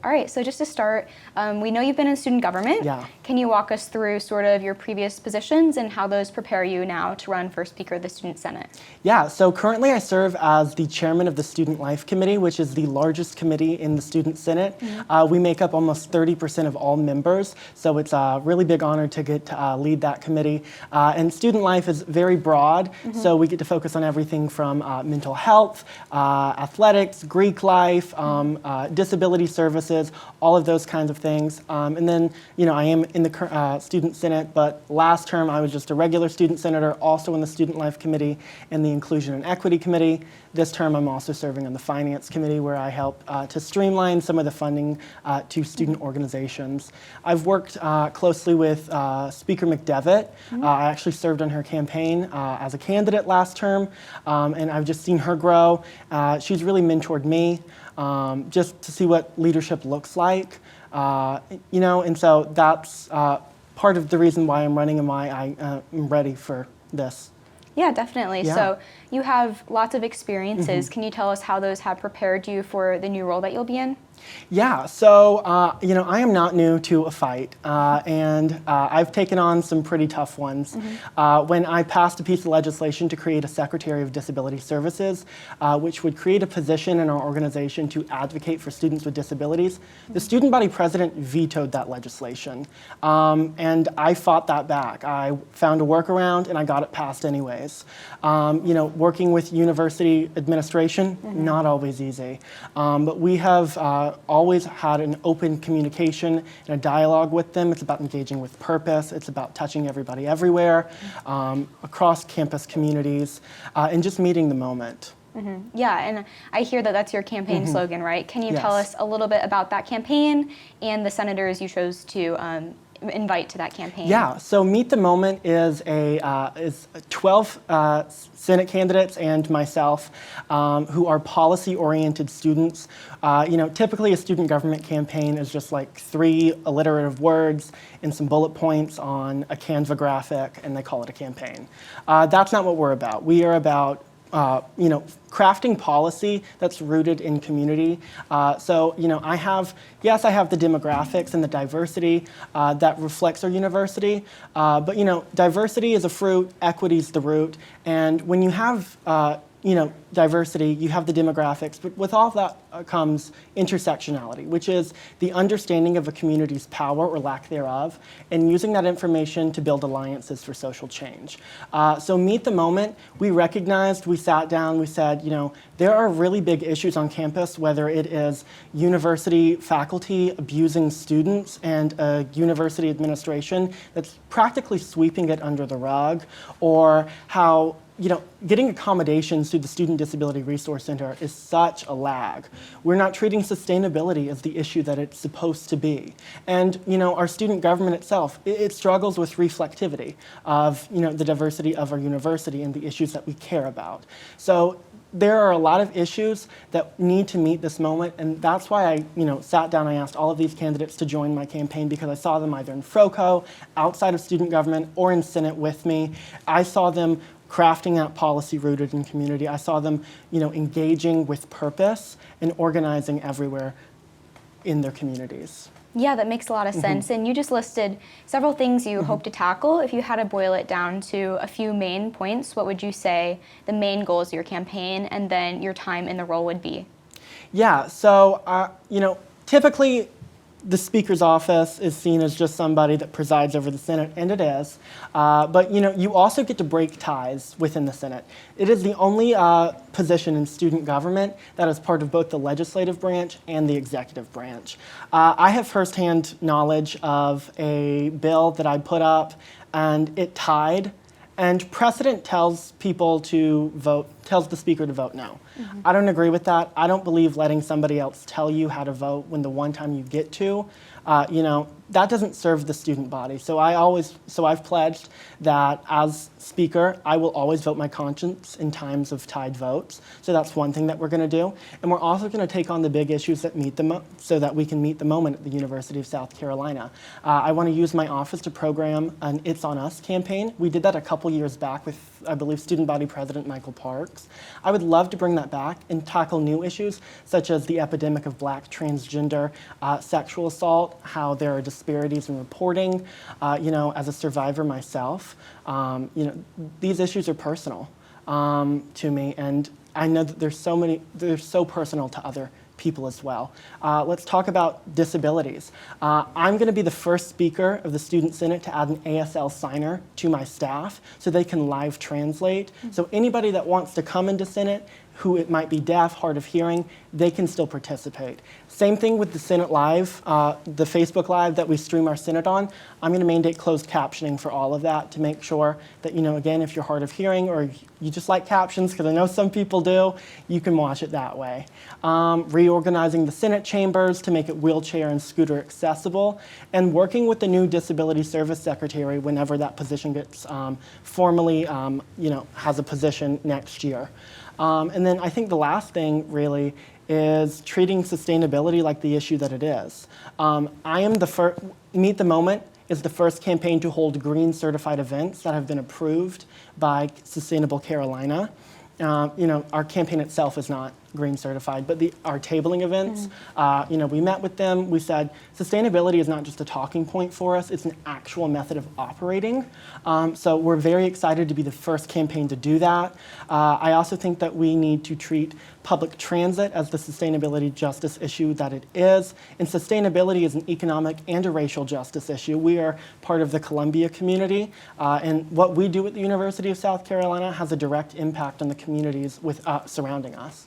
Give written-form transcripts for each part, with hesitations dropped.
All right, so just to start, we know you've been in student government. Yeah. Can you walk us through sort of your previous positions and how those prepare you now to run for Speaker of the Student Senate? Yeah, so currently I serve as the chairman of the Student Life Committee, which is the largest committee in the Student Senate. We make up almost 30% of all members, so it's a really big honor to get to lead that committee. And student life is very broad, so we get to focus on everything from mental health, athletics, Greek life, disability services, all of those kinds of things. And then, I am in the Student Senate, but last term I was just a regular student senator, also in the Student Life Committee and the Inclusion and Equity Committee. This term I'm also serving on the Finance Committee, where I help to streamline some of the funding to student organizations. I've worked closely with Speaker McDevitt. I actually served on her campaign as a candidate last term, and I've just seen her grow. She's really mentored me. Just to see what leadership looks like, and so that's part of the reason why I'm running and why I am ready for this. Yeah, definitely. Yeah. So you have lots of experiences. Can you tell us how those have prepared you for the new role that you'll be in? Yeah, so, I am not new to a fight, and I've taken on some pretty tough ones. When I passed a piece of legislation to create a Secretary of Disability Services, which would create a position in our organization to advocate for students with disabilities, the student body president vetoed that legislation, and I fought that back. I found a workaround, and I got it passed anyways. Working with university administration, not always easy, but we have always had an open communication and a dialogue with them. It's about engaging with purpose. It's about touching everybody everywhere, across campus communities, and just meeting the moment. Yeah, and I hear that that's your campaign slogan, right? Can you tell Yes. us a little bit about that campaign and the senators you chose to invite to that campaign? Yeah, so Meet the Moment is 12 Senate candidates and myself who are policy-oriented students. Typically a student government campaign is just like 3 alliterative words and some bullet points on a Canva graphic, and they call it a campaign. That's not what we're about. We are about crafting policy that's rooted in community. I have the demographics and the diversity that reflects our university, but diversity is a fruit, equity is the root, and when you have diversity, you have the demographics, but with all of that comes intersectionality, which is the understanding of a community's power or lack thereof, and using that information to build alliances for social change. So Meet the Moment, we sat down, we said, there are really big issues on campus, whether it is university faculty abusing students and a university administration that's practically sweeping it under the rug, or how getting accommodations through the Student Disability Resource Center is such a lag. We're not treating sustainability as the issue that it's supposed to be. And, our student government itself, it struggles with reflectivity of, the diversity of our university and the issues that we care about. So there are a lot of issues that need to meet this moment, and that's why I, sat down and I asked all of these candidates to join my campaign, because I saw them either in FROCO, outside of student government, or in Senate with me. I saw them crafting that policy rooted in community. I saw them, engaging with purpose and organizing everywhere in their communities. Yeah, that makes a lot of sense. And you just listed several things you hope to tackle. If you had to boil it down to a few main points, what would you say the main goals of your campaign and then your time in the role would be? Yeah, so, typically the Speaker's office is seen as just somebody that presides over the Senate, and it is. But you also get to break ties within the Senate. It is the only position in student government that is part of both the legislative branch and the executive branch. I have firsthand knowledge of a bill that I put up, and it tied. And precedent tells the Speaker to vote no. I don't agree with that. I don't believe letting somebody else tell you how to vote when the one time you get to, that doesn't serve the student body. So I've pledged that as Speaker, I will always vote my conscience in times of tied votes. So that's one thing that we're going to do. And we're also going to take on the big issues that so that we can meet the moment at the University of South Carolina. I want to use my office to program an It's On Us campaign. We did that a couple years back with I believe, Student Body President Michael Parks. I would love to bring that back and tackle new issues, such as the epidemic of Black transgender sexual assault, how there are disparities in reporting. As a survivor myself, these issues are personal to me, and I know that they're so personal to other people as well. Let's talk about disabilities. I'm going to be the first speaker of the Student Senate to add an ASL signer to my staff so they can live translate. So anybody that wants to come into Senate who it might be deaf, hard of hearing, they can still participate. Same thing with the Senate Live, the Facebook Live that we stream our Senate on. I'm going to mandate closed captioning for all of that to make sure that, again, if you're hard of hearing or you just like captions, because I know some people do, you can watch it that way. Reorganizing the Senate chambers to make it wheelchair and scooter accessible, and working with the new Disability Service Secretary whenever that position gets formally, has a position next year. And then I think the last thing really is treating sustainability like the issue that it is. I am the first, Meet the Moment is the first campaign to hold green certified events that have been approved by Sustainable Carolina. Our campaign itself is not green certified, but our tabling events, we met with them. We said sustainability is not just a talking point for us, it's an actual method of operating. So we're very excited to be the first campaign to do that. I also think that we need to treat public transit as the sustainability justice issue that it is. And sustainability is an economic and a racial justice issue. We are part of the Columbia community, and what we do at the University of South Carolina has a direct impact on the communities surrounding us.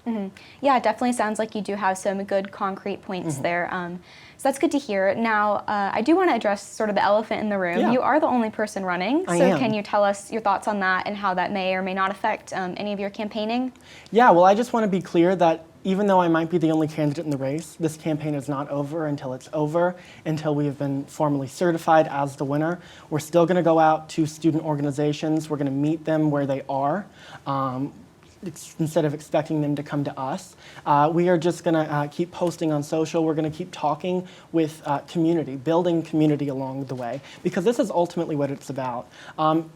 Mm-hmm. Yeah, it definitely sounds like you do have some good concrete points there. So that's good to hear. Now, I do want to address sort of the elephant in the room. Yeah. You are the only person running, so can you tell us your thoughts on that and how that may or may not affect any of your campaigning? Yeah, well, I just want to be clear that even though I might be the only candidate in the race, this campaign is not over until it's over, until we have been formally certified as the winner. We're still going to go out to student organizations. We're going to meet them where they are. Instead of expecting them to come to us. We are just going to keep posting on social. We're going to keep talking with community, building community along the way, because this is ultimately what it's about.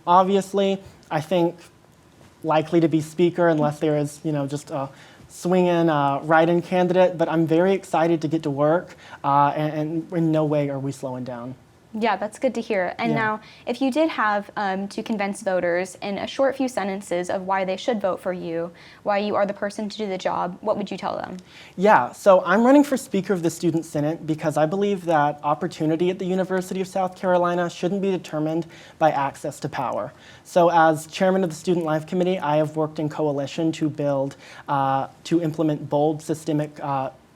Obviously, I think likely to be speaker unless there is, just a swinging write-in candidate, but I'm very excited to get to work, and in no way are we slowing down. Yeah, that's good to hear. And now, if you did have to convince voters in a short few sentences of why they should vote for you, why you are the person to do the job, what would you tell them? Yeah, so I'm running for Speaker of the Student Senate because I believe that opportunity at the University of South Carolina shouldn't be determined by access to power. So as chairman of the Student Life Committee, I have worked in coalition to implement bold systemic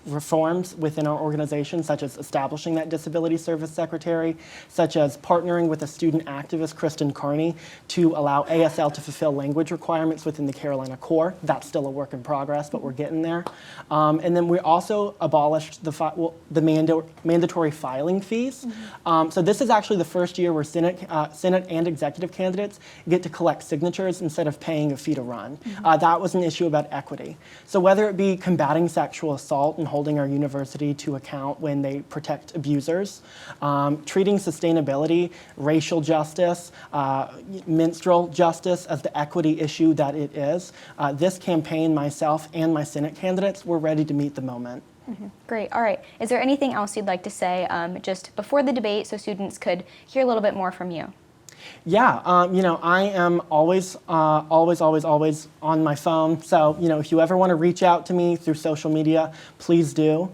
reforms within our organization, such as establishing that Disability Service Secretary, such as partnering with a student activist, Kristen Carney, to allow ASL to fulfill language requirements within the Carolina Core. That's still a work in progress, but we're getting there. And then we also abolished the mandatory filing fees. So this is actually the first year where Senate and executive candidates get to collect signatures instead of paying a fee to run. That was an issue about equity. So whether it be combating sexual assault and holding our university to account when they protect abusers, treating sustainability, racial justice, menstrual justice as the equity issue that it is. This campaign, myself and my Senate candidates, we're ready to meet the moment. Great. All right. Is there anything else you'd like to say just before the debate so students could hear a little bit more from you? Yeah, I am always on my phone. So, if you ever want to reach out to me through social media, please do,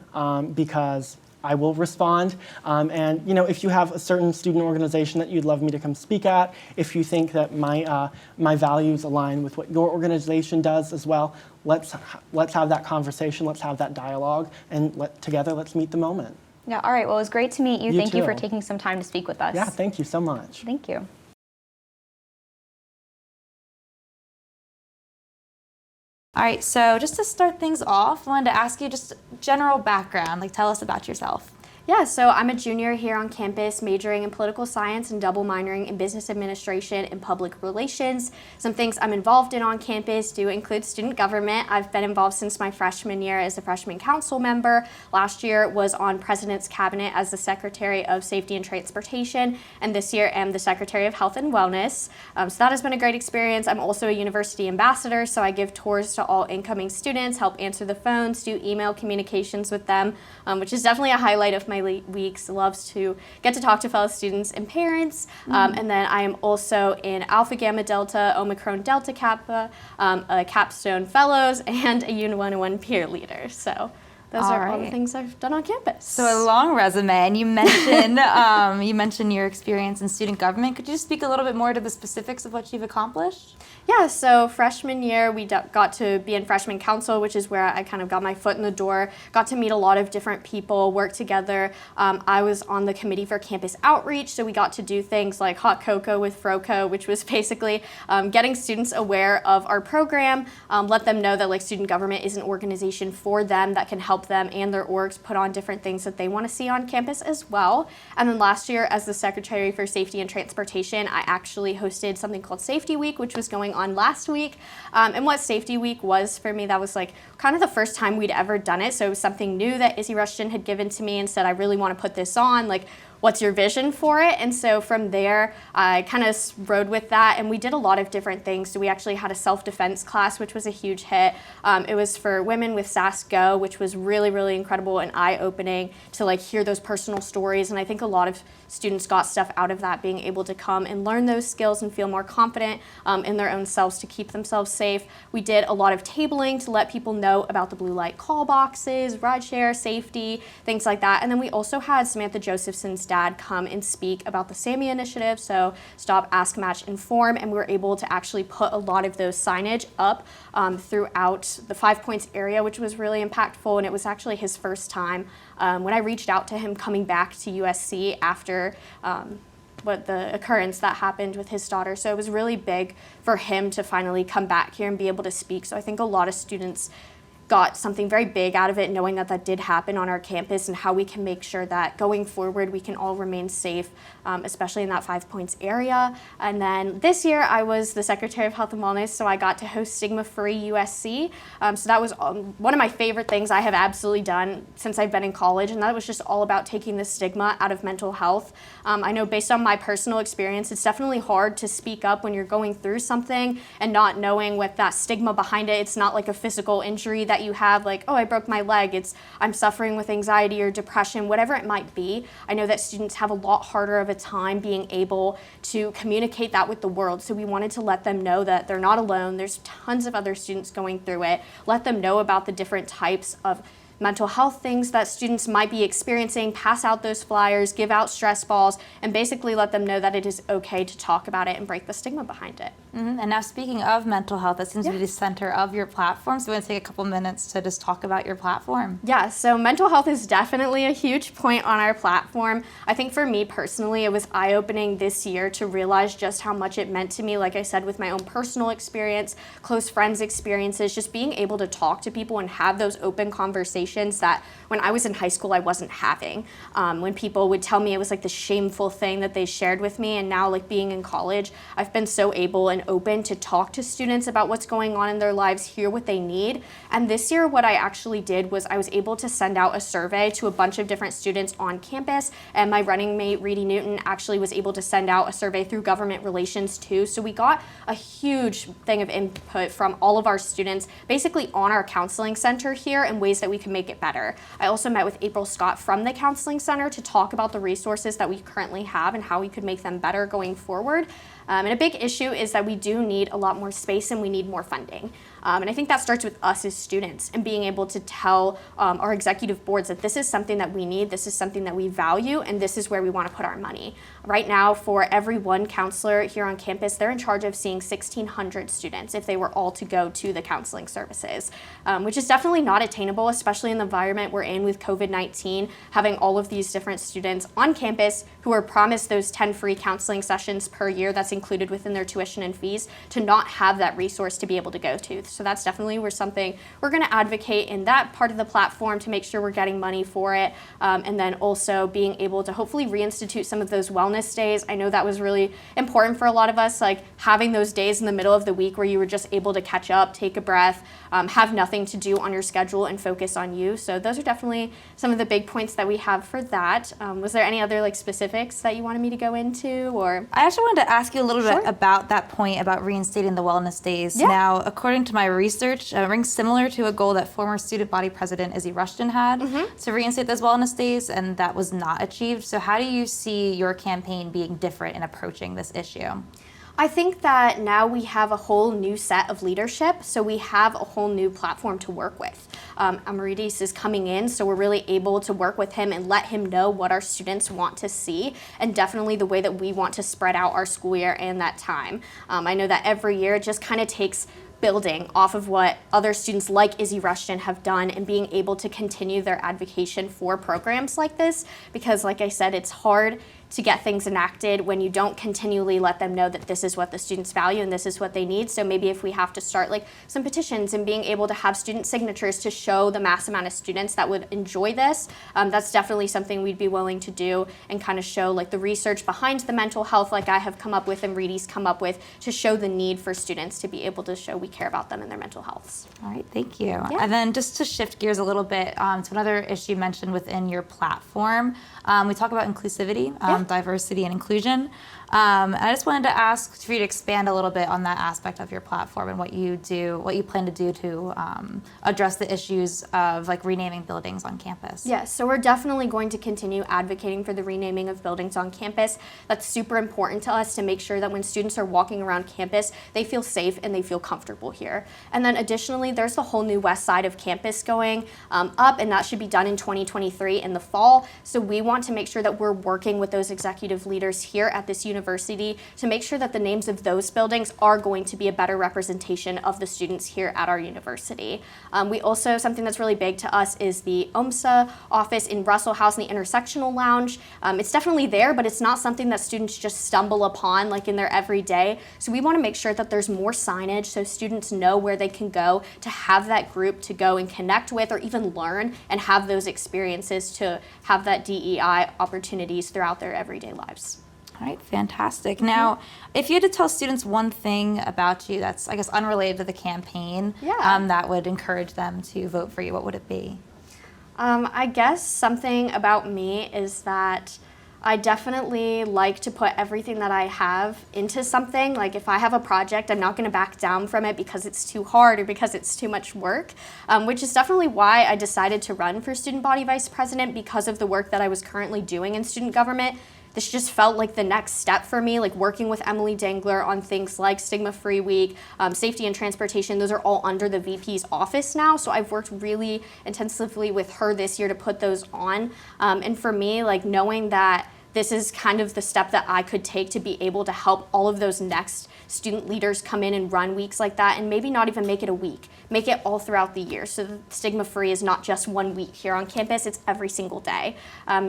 because I will respond. And, if you have a certain student organization that you'd love me to come speak at, if you think that my values align with what your organization does as well, let's have that conversation, let's have that dialogue, and together let's meet the moment. Yeah, all right. Well, it was great to meet you. Thank you for taking some time to speak with us. Yeah, thank you so much. Thank you. All right, so just to start things off, I wanted to ask you just general background, tell us about yourself. Yeah, so I'm a junior here on campus, majoring in political science and double minoring in business administration and public relations. Some things I'm involved in on campus do include student government. I've been involved since my freshman year as a freshman council member. Last year was on President's Cabinet as the Secretary of Safety and Transportation, and this year am the Secretary of Health and Wellness. So that has been a great experience. I'm also a university ambassador, so I give tours to all incoming students, help answer the phones, do email communications with them, which is definitely a highlight of my weeks. Loves to get to talk to fellow students and parents. And then I am also in Alpha Gamma Delta, Omicron Delta Kappa, a Capstone Fellows, and a UN 101 peer leader. So those are all the things I've done on campus. So a long resume, and you mentioned your experience in student government. Could you just speak a little bit more to the specifics of what you've accomplished? Yeah, so freshman year, we got to be in freshman council, which is where I kind of got my foot in the door, got to meet a lot of different people, work together. I was on the committee for campus outreach, so we got to do things like hot cocoa with Froco, which was basically getting students aware of our program, let them know that like student government is an organization for them that can help them and their orgs put on different things that they want to see on campus as well. And then last year, as the Secretary for Safety and Transportation, I actually hosted something called Safety Week, which was going on last week. And what Safety Week was for me, that was like kind of the first time we'd ever done it. So it was something new that Izzy Rushton had given to me and said, I really want to put this on. Like, what's your vision for it? And so from there, I kind of rode with that, and we did a lot of different things. So we actually had a self-defense class, which was a huge hit. It was for women with SAS Go, which was really, really incredible and eye-opening to like hear those personal stories. And I think a lot of students got stuff out of that, being able to come and learn those skills and feel more confident in their own selves to keep themselves safe. We did a lot of tabling to let people know about the blue light call boxes, rideshare, safety, things like that. And then we also had Samantha Josephson's dad come and speak about the SAMI initiative, so Stop, Ask, Match, Inform, and we were able to actually put a lot of those signage up throughout the 5 Points area, which was really impactful, and it was actually his first time when I reached out to him coming back to USC after what the occurrence that happened with his daughter. So it was really big for him to finally come back here and be able to speak. So I think a lot of students got something very big out of it, knowing that that did happen on our campus and how we can make sure that going forward we can all remain safe, especially in that 5 Points area. And then this year I was the Secretary of Health and Wellness, so I got to host Stigma Free USC. So that was one of my favorite things I have absolutely done since I've been in college, and that was just all about taking the stigma out of mental health. I know based on my personal experience, it's definitely hard to speak up when you're going through something and not knowing what that stigma behind it. It's not like a physical injury that you have, like, oh, I broke my leg. It's I'm suffering with anxiety or depression, whatever it might be. I know that students have a lot harder of a time being able to communicate that with the world. So we wanted to let them know that they're not alone. There's tons of other students going through it. Let them know about the different types of mental health things that students might be experiencing, pass out those flyers, give out stress balls, and basically let them know that it is okay to talk about it and break the stigma behind it. And now speaking of mental health, that seems to be the center of your platform. So we're going to take a couple minutes to just talk about your platform. Yeah, so mental health is definitely a huge point on our platform. I think for me personally, it was eye-opening this year to realize just how much it meant to me, like I said, with my own personal experience, close friends' experiences, just being able to talk to people and have those open conversations that when I was in high school I wasn't having. When people would tell me it was like the shameful thing that they shared with me, and now like being in college, I've been so able and open to talk to students about what's going on in their lives, hear what they need. And this year what I actually did was I was able to send out a survey to a bunch of different students on campus, and my running mate Reedy Newton actually was able to send out a survey through government relations too. So we got a huge thing of input from all of our students basically on our counseling center here and ways that we can make it better. I also met with April Scott from the counseling center to talk about the resources that we currently have and how we could make them better going forward. And a big issue is that we do need a lot more space and we need more funding. And I think that starts with us as students and being able to tell our executive boards that this is something that we need, this is something that we value, and this is where we want to put our money. Right now, for every one counselor here on campus, they're in charge of seeing 1,600 students if they were all to go to the counseling services, which is definitely not attainable, especially in the environment we're in with COVID-19, having all of these different students on campus who are promised those 10 free counseling sessions per year that's included within their tuition and fees, to not have that resource to be able to go to. So that's definitely something we're going to advocate in that part of the platform to make sure we're getting money for it. And then also being able to hopefully reinstitute some of those wellness days. I know that was really important for a lot of us, like having those days in the middle of the week where you were just able to catch up, take a breath, have nothing to do on your schedule and focus on you. So those are definitely some of the big points that we have for that. Was there any other like specifics that you wanted me to go into, or? I actually wanted to ask you a little Sure. bit about that point about reinstating the wellness days. Yeah. Now, according to my research, it rings similar to a goal that former student body president Izzy Rushton had to reinstate those wellness days, and that was not achieved. So how do you see your campaign being different in approaching this issue? I think that now we have a whole new set of leadership, so we have a whole new platform to work with. Amarides is coming in, so we're really able to work with him and let him know what our students want to see, and definitely the way that we want to spread out our school year and that time. I know that every year it just kind of takes building off of what other students like Izzy Rushton have done and being able to continue their advocacy for programs like this, because like I said, it's hard to get things enacted when you don't continually let them know that this is what the students value and this is what they need. So maybe if we have to start like some petitions and being able to have student signatures to show the mass amount of students that would enjoy this, that's definitely something we'd be willing to do and kind of show like the research behind the mental health like I have come up with and Reedy's come up with to show the need for students to be able to show we care about them and their mental health. All right, thank you. Yeah. And then just to shift gears a little bit to another issue mentioned within your platform, we talk about inclusivity, diversity and inclusion. And I just wanted to ask for you to expand a little bit on that aspect of your platform and what you do, what you plan to do to address the issues of like renaming buildings on campus. Yes, so we're definitely going to continue advocating for the renaming of buildings on campus. That's super important to us to make sure that when students are walking around campus, they feel safe and they feel comfortable here. And then additionally, there's the whole new west side of campus going up, and that should be done in 2023 in the fall. So we want to make sure that we're working with those executive leaders here at this university to make sure that the names of those buildings are going to be a better representation of the students here at our university. We also, something that's really big to us is the OMSA office in Russell House and the Intersectional Lounge. It's definitely there, but it's not something that students just stumble upon like in their everyday. So we want to make sure that there's more signage so students know where they can go to have that group to go and connect with or even learn and have those experiences to have that DEI opportunities throughout their everyday lives. All right, fantastic. Now, if you had to tell students one thing about you that's, I guess, unrelated to the campaign, that would encourage them to vote for you, what would it be? I guess something about me is that I definitely like to put everything that I have into something. Like if I have a project, I'm not going to back down from it because it's too hard or because it's too much work, which is definitely why I decided to run for student body vice president, because of the work that I was currently doing in student government. This just felt like the next step for me, like working with Emily Dangler on things like Stigma-Free Week, safety and transportation. Those are all under the VP's office now. So I've worked really intensively with her this year to put those on. And for me, like knowing that this is kind of the step that I could take to be able to help all of those next student leaders come in and run weeks like that, and maybe not even make it a week, make it all throughout the year. So Stigma-Free is not just 1 week here on campus, it's every single day.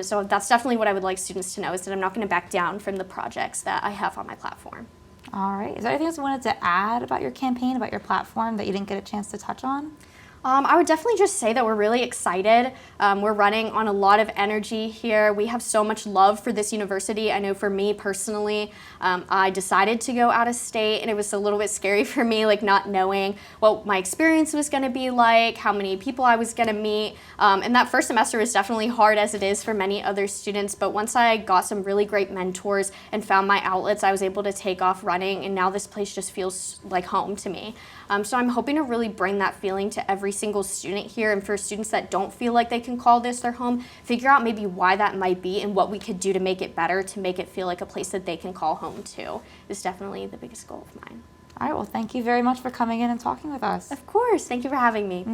So that's definitely what I would like students to know, is that I'm not gonna back down from the projects that I have on my platform. All right, is there anything else you wanted to add about your campaign, about your platform that you didn't get a chance to touch on? I would definitely just say that we're really excited. We're running on a lot of energy here. We have so much love for this university. I know for me personally, I decided to go out of state, and it was a little bit scary for me, like not knowing what my experience was gonna be like, how many people I was gonna meet. And that first semester was definitely hard, as it is for many other students, but once I got some really great mentors and found my outlets, I was able to take off running, and now this place just feels like home to me. So I'm hoping to really bring that feeling to every single student here, and for students that don't feel like they can call this their home, figure out maybe why that might be and what we could do to make it better, to make it feel like a place that they can call home to. Is definitely the biggest goal of mine. All right, well, thank you very much for coming in and talking with us. Of course, thank you for having me.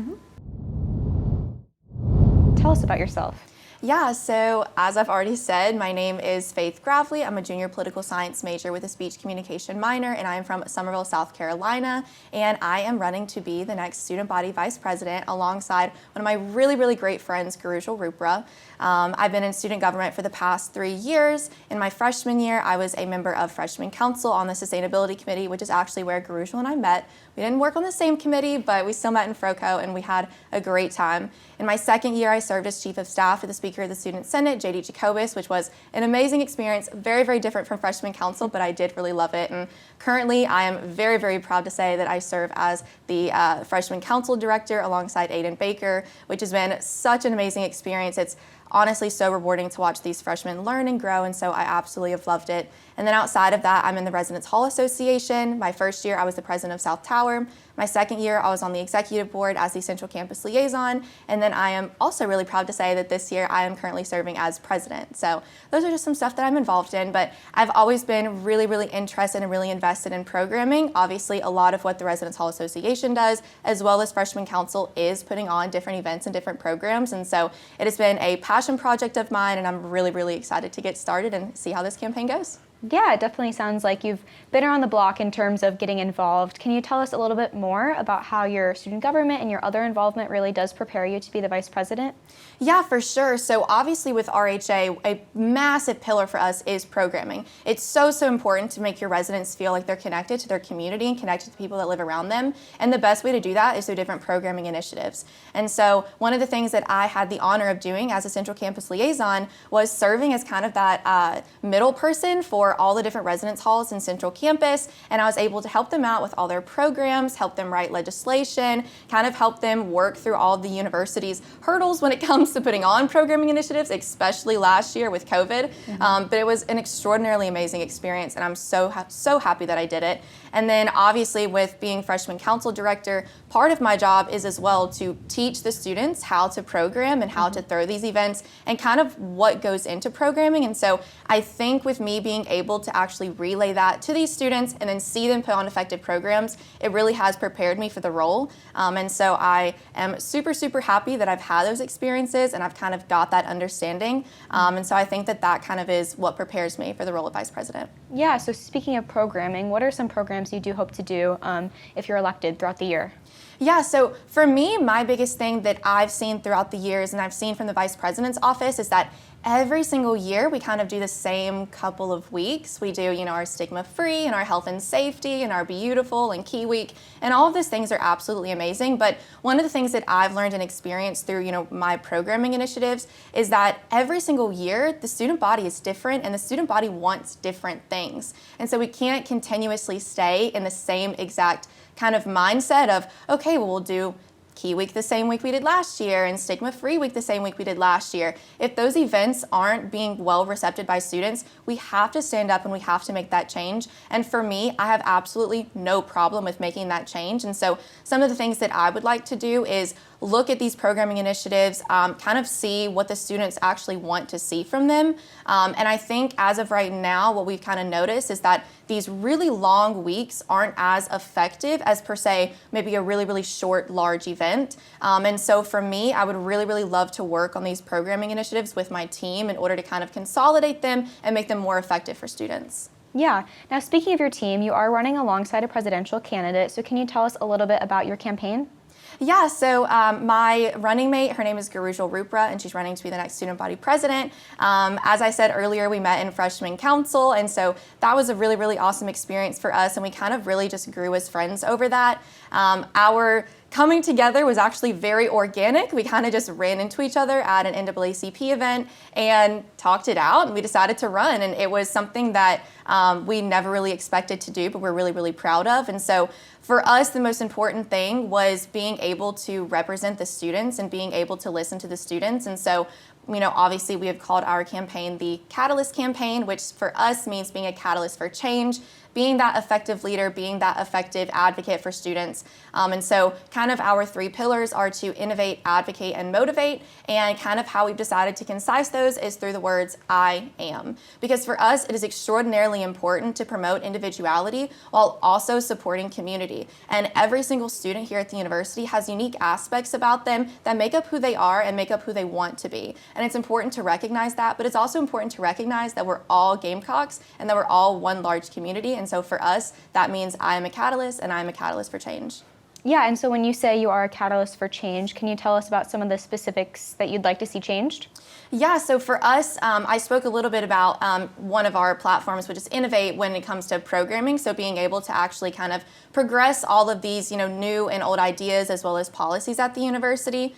Tell us about yourself. Yeah, so as I've already said, my name is Faith Gravley. I'm a junior political science major with a speech communication minor, and I am from Summerville, South Carolina, and I am running to be the next student body vice president alongside one of my really, really great friends, Gurujjal Roopra. I've been in student government for the past 3 years. In my freshman year, I was a member of freshman council on the sustainability committee, which is actually where Gurujjal and I met. We didn't work on the same committee, but we still met in Froco, and we had a great time. In my second year, I served as chief of staff for the Speaker of the Student Senate, J.D. Jacobus, which was an amazing experience, very, very different from freshman council, but I did really love it. And currently, I am very, very proud to say that I serve as the freshman council director alongside Aiden Baker, which has been such an amazing experience. It's honestly so rewarding to watch these freshmen learn and grow, and so I absolutely have loved it. And then outside of that, I'm in the Residence Hall Association. My first year, I was the president of South Tower. My second year, I was on the executive board as the Central Campus Liaison. And then I am also really proud to say that this year, I am currently serving as president. So those are just some stuff that I'm involved in, but I've always been really, really interested and really invested in programming. Obviously, a lot of what the Residence Hall Association does, as well as Freshman Council, is putting on different events and different programs. And so it has been a passion project of mine, and I'm really, really excited to get started and see how this campaign goes. Yeah, it definitely sounds like you've been around the block in terms of getting involved. Can you tell us a little bit more about how your student government and your other involvement really does prepare you to be the vice president? Yeah, for sure. So obviously with RHA, a massive pillar for us is programming. It's so, so important to make your residents feel like they're connected to their community and connected to people that live around them. And the best way to do that is through different programming initiatives. And so one of the things that I had the honor of doing as a Central Campus Liaison was serving as kind of that middle person for all the different residence halls in Central Campus. And I was able to help them out with all their programs, help them write legislation, kind of help them work through all of the university's hurdles when it comes to putting on programming initiatives, especially last year with COVID. But it was an extraordinarily amazing experience, and I'm so happy that I did it. And then obviously with being freshman council director, part of my job is as well to teach the students how to program and how to throw these events and kind of what goes into programming. And so I think with me being able to actually relay that to these students and then see them put on effective programs, it really has prepared me for the role. And so I am super, super happy that I've had those experiences and I've kind of got that understanding. And so I think that that kind of is what prepares me for the role of vice president. Yeah, so speaking of programming, what are some programs you do hope to do if you're elected throughout the year? Yeah, so for me, my biggest thing that I've seen throughout the years and I've seen from the vice president's office is that every single year we kind of do the same couple of weeks. We do, our stigma free and our health and safety and our beautiful and key week, and all of those things are absolutely amazing. But one of the things that I've learned and experienced through, my programming initiatives is that every single year the student body is different and the student body wants different things. And so we can't continuously stay in the same exact kind of mindset of, okay, well, we'll do Key Week the same week we did last year and Stigma Free Week the same week we did last year. If those events aren't being well received by students, we have to stand up and we have to make that change. And for me, I have absolutely no problem with making that change. And so some of the things that I would like to do is look at these programming initiatives, kind of see what the students actually want to see from them. And I think as of right now, what we've kind of noticed is that these really long weeks aren't as effective as per se, maybe a really, really short, large event. And so for me, I would really, really love to work on these programming initiatives with my team in order to kind of consolidate them and make them more effective for students. Yeah. Now, speaking of your team, you are running alongside a presidential candidate. So can you tell us a little bit about your campaign? Yeah, so my running mate, her name is Gurujjal Roopra, and she's running to be the next student body president. As I said earlier, we met in freshman council, and so that was a really, really awesome experience for us, and we kind of really just grew as friends over that. Our coming together was actually very organic. We kind of just ran into each other at an NAACP event and talked it out, and we decided to run, and it was something that we never really expected to do, but we're really, really proud of. And so for us, the most important thing was being able to represent the students and being able to listen to the students. And so, obviously we have called our campaign the Catalyst Campaign, which for us means being a catalyst for change, being that effective leader, being that effective advocate for students. And so kind of our three pillars are to innovate, advocate, and motivate. And kind of how we've decided to concise those is through the words, I am. Because for us, it is extraordinarily important to promote individuality while also supporting community. And every single student here at the university has unique aspects about them that make up who they are and make up who they want to be. and it's important to recognize that, but it's also important to recognize that we're all Gamecocks and that we're all one large community. And so for us, that means I am a catalyst and I am a catalyst for change. Yeah, and so when you say you are a catalyst for change, can you tell us about some of the specifics that you'd like to see changed? Yeah, so for us, I spoke a little bit about one of our platforms, which is Innovate when it comes to programming. So being able to actually kind of progress all of these, new and old ideas as well as policies at the university.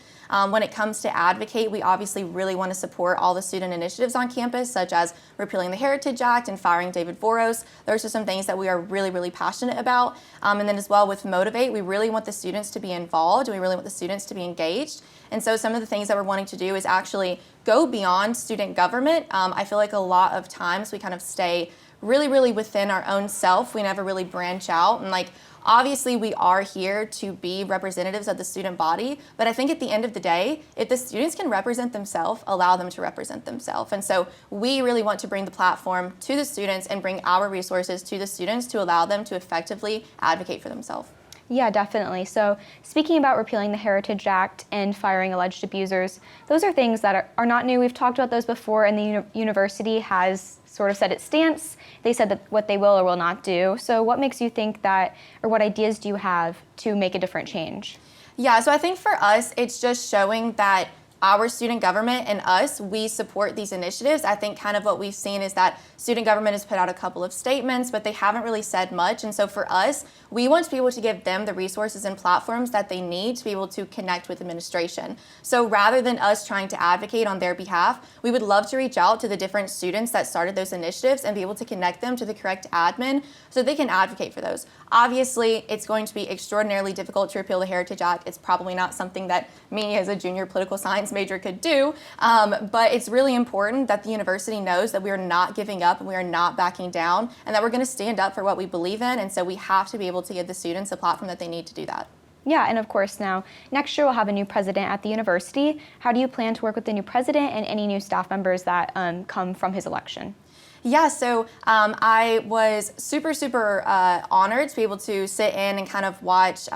When it comes to Advocate, we obviously really want to support all the student initiatives on campus, such as repealing the Heritage Act and firing David Voros. Those are some things that we are really, really passionate about. And then as well with Motivate, we really want the students to be involved, and we really want the students to be engaged. And so some of the things that we're wanting to do is actually go beyond student government. I feel like a lot of times we kind of stay really, really within our own self. We never really branch out. And obviously we are here to be representatives of the student body, but I think at the end of the day, if the students can represent themselves, allow them to represent themselves. And so we really want to bring the platform to the students and bring our resources to the students to allow them to effectively advocate for themselves. Yeah, definitely. So speaking about repealing the Heritage Act and firing alleged abusers, those are things that are not new. We've talked about those before, and the university has sort of set its stance. They said that what they will or will not do. So what makes you think that, or what ideas do you have to make a different change? Yeah, so I think for us, it's just showing that our student government and us, we support these initiatives. I think kind of what we've seen is that student government has put out a couple of statements, but they haven't really said much. And so for us, we want to be able to give them the resources and platforms that they need to be able to connect with administration. So rather than us trying to advocate on their behalf, we would love to reach out to the different students that started those initiatives and be able to connect them to the correct admin so they can advocate for those. Obviously, it's going to be extraordinarily difficult to repeal the Heritage Act. It's probably not something that me as a junior political science major could do, but it's really important that the university knows that we are not giving up and we are not backing down and that we're going to stand up for what we believe in. And so we have to be able to give the students a platform that they need to do that. Yeah, and of course now, next year we'll have a new president at the university. How do you plan to work with the new president and any new staff members that come from his election? Yeah, so I was super honored to be able to sit in and kind of watch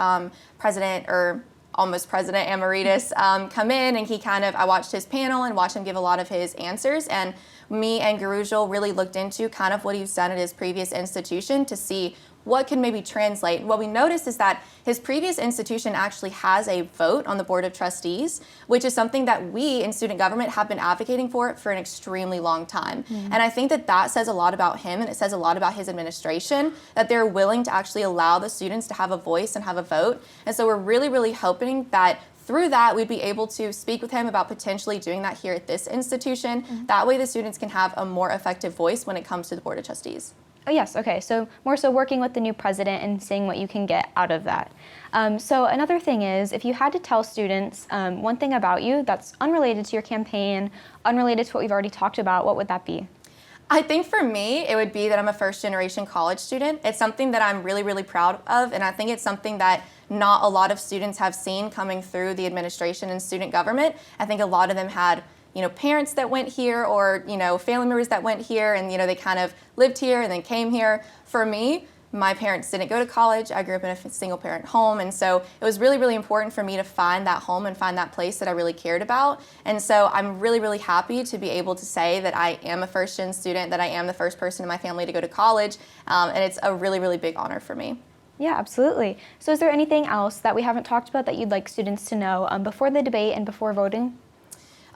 President Emeritus come in, and I watched his panel and watched him give a lot of his answers, and me and Gurujjal really looked into kind of what he's done at his previous institution to see what can maybe translate. What we noticed is that his previous institution actually has a vote on the Board of Trustees, which is something that we in student government have been advocating for an extremely long time. Mm-hmm. And I think that says a lot about him, and it says a lot about his administration, that they're willing to actually allow the students to have a voice and have a vote. And so we're really hoping that through that, we'd be able to speak with him about potentially doing that here at this institution. Mm-hmm. That way the students can have a more effective voice when it comes to the Board of Trustees. Oh, yes. Okay. So more so working with the new president and seeing what you can get out of that. So another thing is, if you had to tell students one thing about you that's unrelated to your campaign, unrelated to what we've already talked about, what would that be? I think for me, it would be that I'm a first-generation college student. It's something that I'm really proud of, and I think it's something that not a lot of students have seen coming through the administration and student government. I think a lot of them had parents that went here or, family members that went here and, they kind of lived here and then came here. For me, my parents didn't go to college. I grew up in a single parent home. And so it was really important for me to find that home and find that place that I really cared about. And so I'm really happy to be able to say that I am a first-gen student, that I am the first person in my family to go to college. And it's a really big honor for me. Yeah, absolutely. So is there anything else that we haven't talked about that you'd like students to know before the debate and before voting?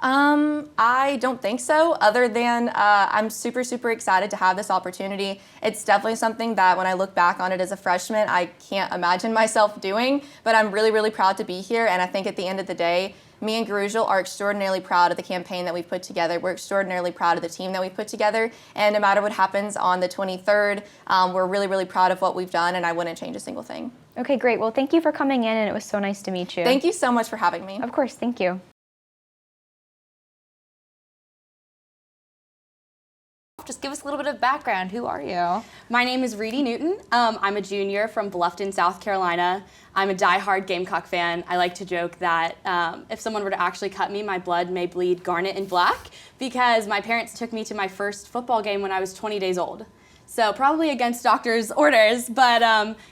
I don't think so, other than I'm super excited to have this opportunity. It's definitely something that when I look back on it as a freshman, I can't imagine myself doing, but I'm really proud to be here. And I think at the end of the day, me and Gurujjal are extraordinarily proud of the campaign that we've put together. We're extraordinarily proud of the team that we've put together. And no matter what happens on the 23rd, we're really proud of what we've done, and I wouldn't change a single thing. Okay, great. Well, thank you for coming in, and it was so nice to meet you. Thank you so much for having me. Of course, thank you. Just give us a little bit of background. Who are you? My name is Reedy Newton. I'm a junior from Bluffton, South Carolina. I'm a diehard Gamecock fan. I like to joke that if someone were to actually cut me, my blood may bleed garnet and black because my parents took me to my first football game when I was 20 days old. So probably against doctor's orders, but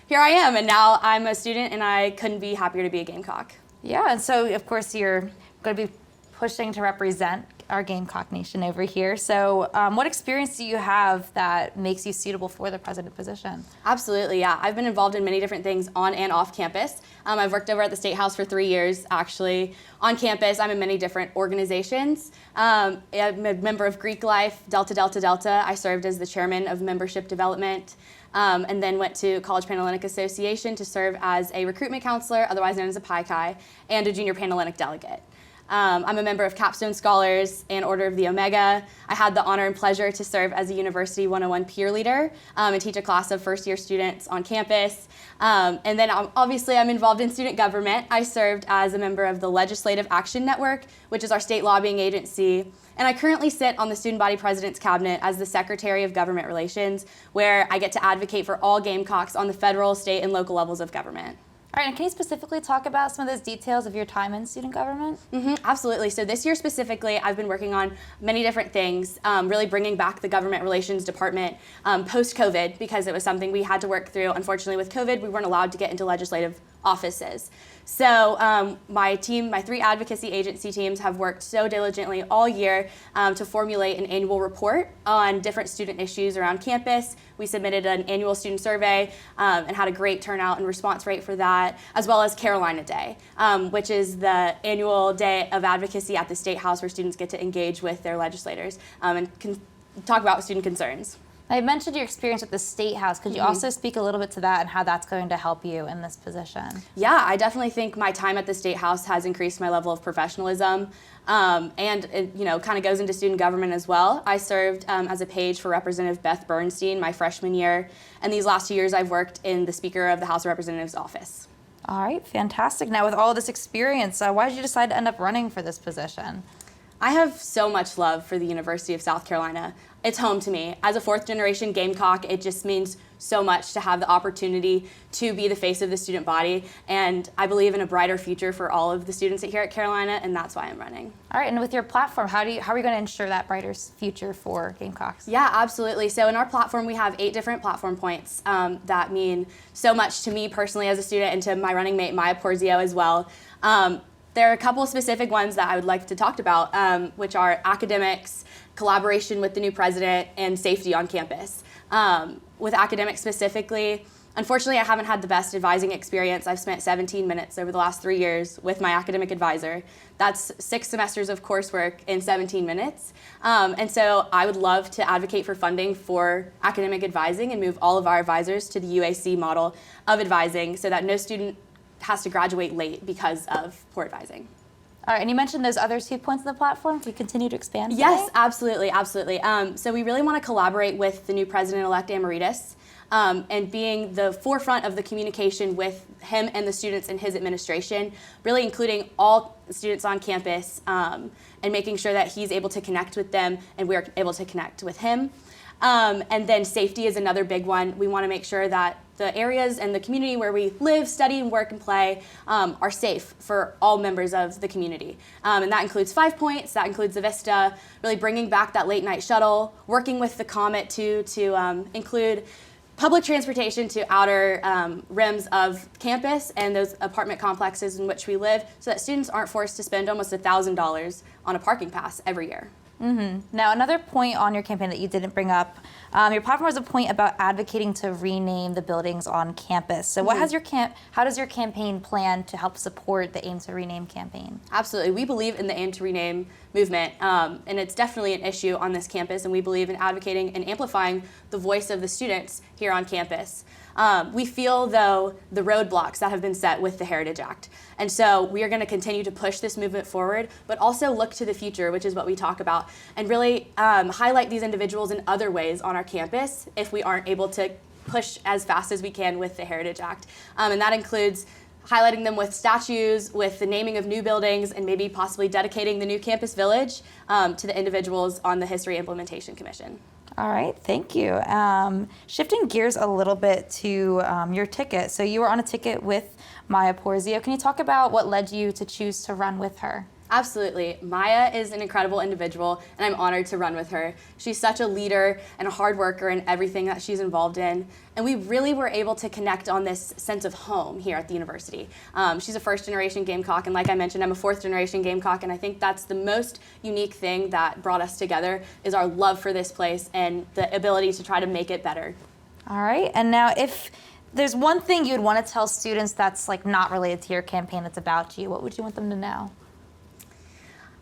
here I am, and now I'm a student, and I couldn't be happier to be a Gamecock. Yeah, and so of course you're going to be pushing to represent our Gamecock Nation over here. So what experience do you have that makes you suitable for the president position? Absolutely, yeah. I've been involved in many different things on and off campus. I've worked over at the State House for 3 years, actually. On campus, I'm in many different organizations. I'm a member of Greek Life, Delta Delta Delta. I served as the chairman of membership development. And then went to College Panhellenic Association to serve as a recruitment counselor, otherwise known as a Pi Chi, and a junior Panhellenic delegate. I'm a member of Capstone Scholars and Order of the Omega. I had the honor and pleasure to serve as a University 101 peer leader and teach a class of first-year students on campus. And then obviously I'm involved in student government. I served as a member of the Legislative Action Network, which is our state lobbying agency. And I currently sit on the Student Body President's Cabinet as the Secretary of Government Relations, where I get to advocate for all Gamecocks on the federal, state, and local levels of government. All right, and can you specifically talk about some of those details of your time in student government? Absolutely. So this year specifically, I've been working on many different things, really bringing back the Government Relations Department post-COVID, because it was something we had to work through. Unfortunately, with COVID, we weren't allowed to get into legislative offices. So my 3 advocacy agency teams have worked so diligently all year to formulate an annual report on different student issues around campus. We submitted an annual student survey and had a great turnout and response rate for that, as well as Carolina Day, which is the annual day of advocacy at the State House where students get to engage with their legislators and talk about student concerns. I mentioned your experience at the State House. Could you also speak a little bit to that and how that's going to help you in this position? Yeah, I definitely think my time at the State House has increased my level of professionalism, and it, kind of goes into student government as well. I served as a page for Representative Beth Bernstein my freshman year, and these last 2 years I've worked in the Speaker of the House of Representatives office. All right, fantastic. Now, with all this experience, why did you decide to end up running for this position? I have so much love for the University of South Carolina. It's home to me. As a 4th-generation Gamecock, it just means so much to have the opportunity to be the face of the student body, and I believe in a brighter future for all of the students here at Carolina, and that's why I'm running. All right, and with your platform, how are you going to ensure that brighter future for Gamecocks? Yeah, absolutely. So in our platform, we have 8 different platform points that mean so much to me personally as a student and to my running mate, Maia Porzio, as well. There are a couple of specific ones that I would like to talk about, which are academics, collaboration with the new president, and safety on campus. With academics specifically, unfortunately, I haven't had the best advising experience. I've spent 17 minutes over the last 3 years with my academic advisor. That's 6 semesters of coursework in 17 minutes. And so I would love to advocate for funding for academic advising and move all of our advisors to the UAC model of advising so that no student has to graduate late because of poor advising. All right, and you mentioned those other 2 points in the platform. Can you continue to expand? Yes, absolutely, absolutely. So we really want to collaborate with the new president-elect Emeritus and being the forefront of the communication with him and the students in his administration, really including all students on campus and making sure that he's able to connect with them and we're able to connect with him. And then safety is another big one. We want to make sure that the areas and the community where we live, study, and work and play are safe for all members of the community. And that includes 5 Points, that includes the Vista, really bringing back that late night shuttle, working with the Comet to include public transportation to outer rims of campus and those apartment complexes in which we live so that students aren't forced to spend almost $1,000 on a parking pass every year. Now, another point on your campaign that you didn't bring up, your platform was a point about advocating to rename the buildings on campus. So how does your campaign plan to help support the Aim to Rename campaign? Absolutely. We believe in the Aim to Rename movement, and it's definitely an issue on this campus, and we believe in advocating and amplifying the voice of the students here on campus. We feel, though, the roadblocks that have been set with the Heritage Act. And so we are going to continue to push this movement forward, but also look to the future, which is what we talk about, and really highlight these individuals in other ways on our campus if we aren't able to push as fast as we can with the Heritage Act. And that includes highlighting them with statues, with the naming of new buildings, and maybe possibly dedicating the new campus village to the individuals on the History Implementation Commission. All right, thank you. Shifting gears a little bit to your ticket. So you were on a ticket with Maia Porzio. Can you talk about what led you to choose to run with her? Absolutely. Maia is an incredible individual, and I'm honored to run with her. She's such a leader and a hard worker in everything that she's involved in, and we really were able to connect on this sense of home here at the university. She's a first-generation Gamecock, and like I mentioned, I'm a fourth-generation Gamecock, and I think that's the most unique thing that brought us together is our love for this place and the ability to try to make it better. All right, and now if there's one thing you'd want to tell students that's like not related to your campaign, that's about you, what would you want them to know?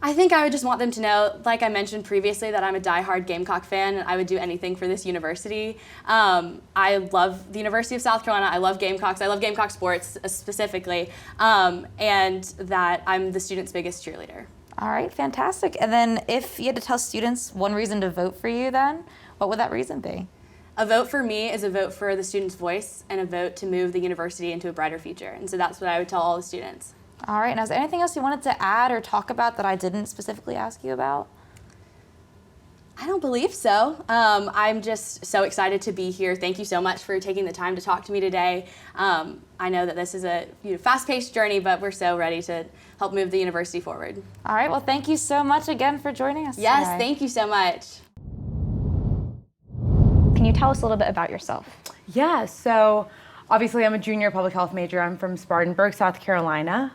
I think I would just want them to know, like I mentioned previously, that I'm a diehard Gamecock fan and I would do anything for this university. I love the University of South Carolina. I love Gamecocks. I love Gamecock sports specifically, and that I'm the students' biggest cheerleader. All right, fantastic. And then if you had to tell students one reason to vote for you then, what would that reason be? A vote for me is a vote for the student's voice and a vote to move the university into a brighter future. And so that's what I would tell all the students. All right, now is there anything else you wanted to add or talk about that I didn't specifically ask you about? I don't believe so. I'm just so excited to be here. Thank you so much for taking the time to talk to me today. I know that this is a fast-paced journey, but we're so ready to help move the university forward. All right, well, thank you so much again for joining us Yes, today. thank you so much. Can you tell us a little bit about yourself? Yeah, so obviously I'm a junior public health major. I'm from Spartanburg, South Carolina.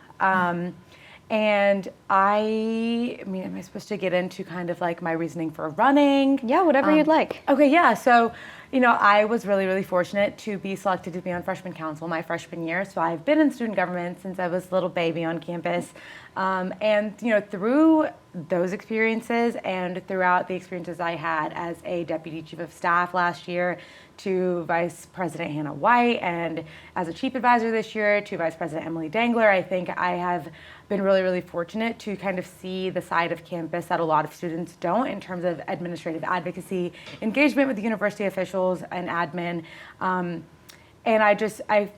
And I mean, am I supposed to get into kind of like my reasoning for running? Yeah, whatever you'd like. Okay, yeah. So, I was really, really fortunate to be selected to be on freshman council my freshman year. So I've been in student government since I was a little baby on campus. And, through those experiences and throughout the experiences I had as a deputy chief of staff last year to Vice President Hannah White and as a chief advisor this year to Vice President Emily Dangler, I think I have been really, really fortunate to kind of see the side of campus that a lot of students don't in terms of administrative advocacy, engagement with the university officials and admin. And I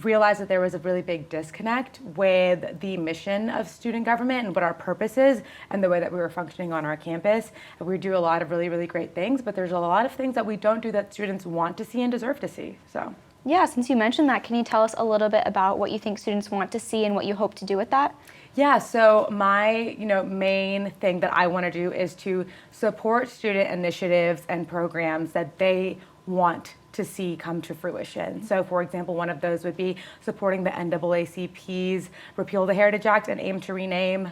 realized that there was a really big disconnect with the mission of student government and what our purpose is and the way that we were functioning on our campus. And we do a lot of really, really great things, but there's a lot of things that we don't do that students want to see and deserve to see. So. Yeah, since you mentioned that, can you tell us a little bit about what you think students want to see and what you hope to do with that? Yeah, so my main thing that I want to do is to support student initiatives and programs that they want to see come to fruition. So for example, one of those would be supporting the NAACP's Repeal the Heritage Act and Aim to Rename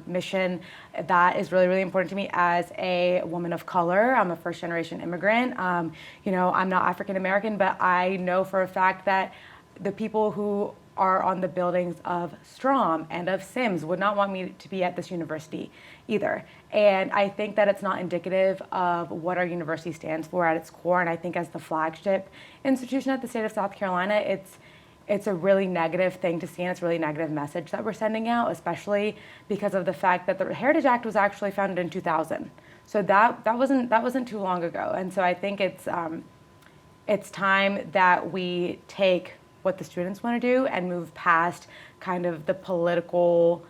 mission. That is really, really important to me as a woman of color. I'm a first generation immigrant. I'm not African American, but I know for a fact that the people who are on the buildings of Strom and of Sims would not want me to be at this university either. And I think that it's not indicative of what our university stands for at its core. And I think as the flagship institution at the state of South Carolina, it's a really negative thing to see, and it's a really negative message that we're sending out, especially because of the fact that the Heritage Act was actually founded in 2000. So that wasn't too long ago. And so I think it's time that we take what the students want to do and move past kind of the political